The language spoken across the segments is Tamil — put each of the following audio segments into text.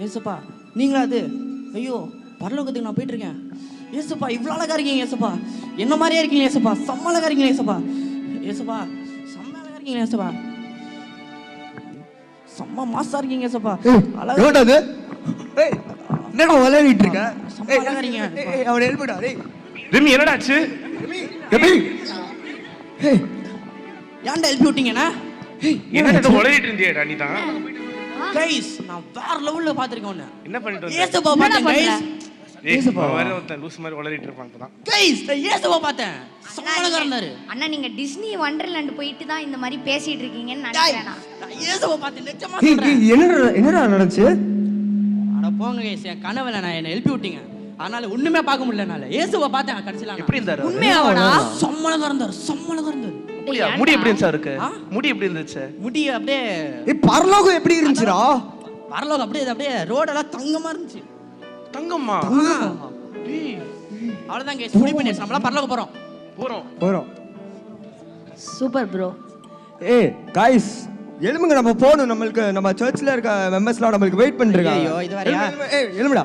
ஏசப்பா நீங்களா அது? ஐயோ பரலோகத்துக்கு நான் போயிட்டு இருக்கேன். ஏசப்பா இவ்வளோ அழகா இருக்கீங்க ஏசப்பா, என்ன மாதிரியே இருக்கீங்க ஏசப்பா, செம்ம அழகா இருக்கீங்க ஏசப்பா. ஏசப்பா செம்ம அழகா இருக்கீங்க ஏசப்பா, செம்ம மாசா இருக்கீங்க ஏசப்பா. அழகா என்னடா விளையாடிட்டு இருக்க? செம்ம அழகா இருக்கீங்க. அவனை எழுப்பிடா. டேய் ரிமி என்னடாச்சு? ரவி ஏன்டா எழுப்பி விட்டீங்கண்ணா? என்ன உளறிட்டு இருந்தியேடா நீ தான்? கைஸ் நான் வேற லெவல்ல பாத்துர்க்கேன் உன்னை. என்ன பண்ணிட்டு வந்த? ஏசப்பா பார்த்தேன் கைஸ். ஏசப்பா வேற ஒருத்தன் லூஸ் மாதிரி உளறிட்டு இருப்பான் அப்பதான். கைஸ் நான் ஏசப்பா பார்த்தேன், செம்ம அழகா இருந்தாரு. அண்ணா நீங்க டிஸ்னி வண்டர்லாண்ட் போயிட்டு தான் இந்த மாதிரி பேசிட்டு இருக்கீங்கன்னு நினைக்கிறேன். நான் ஏசப்பா பார்த்தேன், நிஜமா சொல்றேன். என்னடா நடந்துச்சு? அட போங்க கைஸ், என் கனவுல நான் என்ன எழுப்பி விட்டீங்க, அதனால ஒண்ணுமே பார்க்க முடியல. என்னால ஏசப்பா பார்த்தேன் கடைசில. எப்படி இருந்தாரு? உண்மையாவாடா? செம்ம அழகா இருந்தாரு, செம்ம அழகா இருந்தாரு. அப்படியே முடி எப்படி இருந்துச்சு அவருக்கு? முடி எப்படி இருந்துச்சு? முடி அப்படியே பரலோகம் எப்படி இருந்துச்சுடா? பரலோகம் அப்படியே ரோடெல்லாம் தங்கமா இருந்துச்சு. தங்கம்மா? அவ்வளவுதான் கைஸ், முடி பண்ணியாச்சு, நம்மளா பரலோகம் போறோம். Super bro. காய்ஸ் எழுமுங்க, நம்ம போகணும். நம்மளுக்கு நம்ம சர்ச்ல இருக்க மெம்பர்ஸ்லாம் நம்மளுக்கு வெயிட் பண்ணிருக்காங்க. ஐயோ இது வேறயா? எழுமுடா.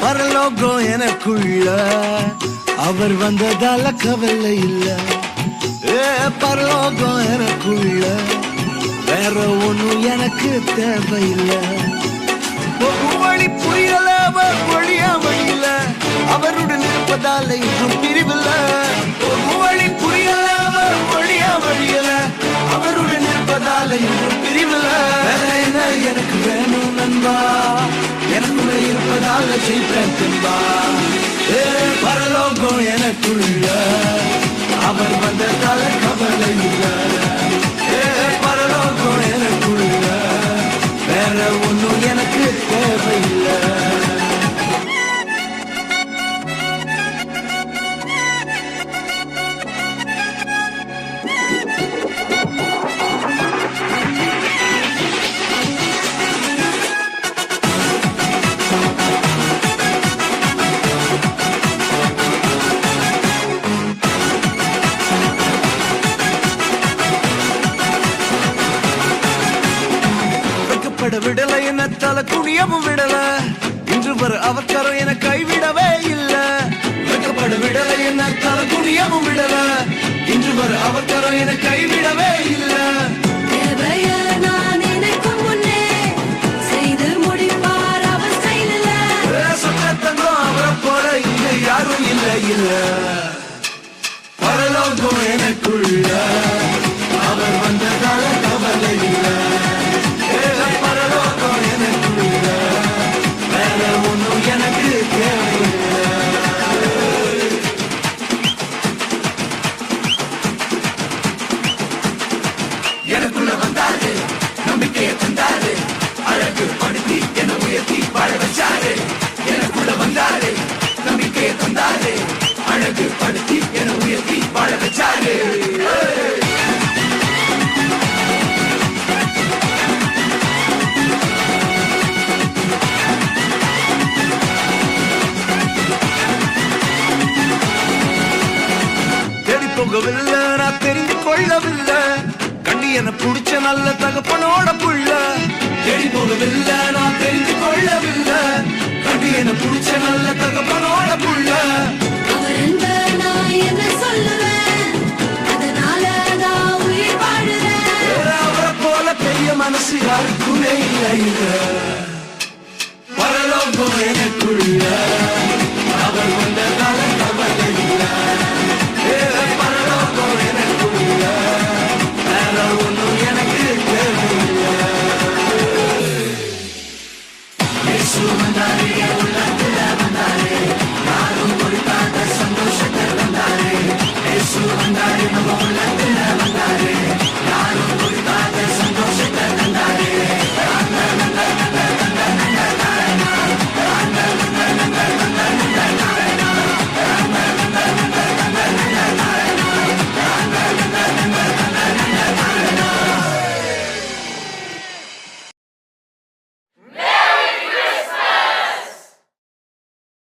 பரலோகம் எனக்குள்ள அவர் வந்ததால கவலை இல்ல. பரலோகம் எனக்குள்ள வேற ஒண்ணும் எனக்கு தேவையில்லை. வழி புரியல, அவர் வழியா வழியில அவருடன் இருப்பதால இன்னும் பிரிவில்ல. வழி புரியல, அவர் வழியா வழியில அவருடன் இருப்பதால இன்னும் பிரிவில்ல. வேற என்ன எனக்கு வேணும் நண்பா, எனக்குள்ள இருப்பதால ஜெயிப்பேன் தென்பா. பரலோகம் எனக்குள்ள அவர் வந்ததால கவலை இல்ல. பரலோகம் எனக்குள்ள வேற ஒண்ணும் எனக்கு தேவையில்லை. விடல என்ன தலை குனியவும் விடல, இன்று வர அவக்கரம் என கைவிடவே இல்ல. வெக்கப்பட விடல என்ன தலை குனியவும் விடல, இன்று வர அவக்கரம் என கைவிடவே இல்ல. சொத்தங்கம் அவரை போல இங்க யாரும் இல்ல. பரலோகம் எனக்குள்ள அவர் வந்ததால கவலை இல்ல. பரலோகம் எனக்குள்ள வேற ஒண்ணும் எனக்கு தேவையில்லை. எனக்குள்ள வந்தாரு, நம்பிக்கையை தந்தாரு, அழகு படுத்தி என்ன உயர்த்தி வாழ வச்சாரு. எனக்குள்ள வந்தாரு, நம்பிக்கையை தந்தாரு, அழகு படுத்தி என்ன உயர்த்தி வாழ வச்சாரு. போகவில்லை, நான் தெரிந்து கொள்ளவில்லை. கண்டி என புடிச்ச நல்ல தகப்பனோட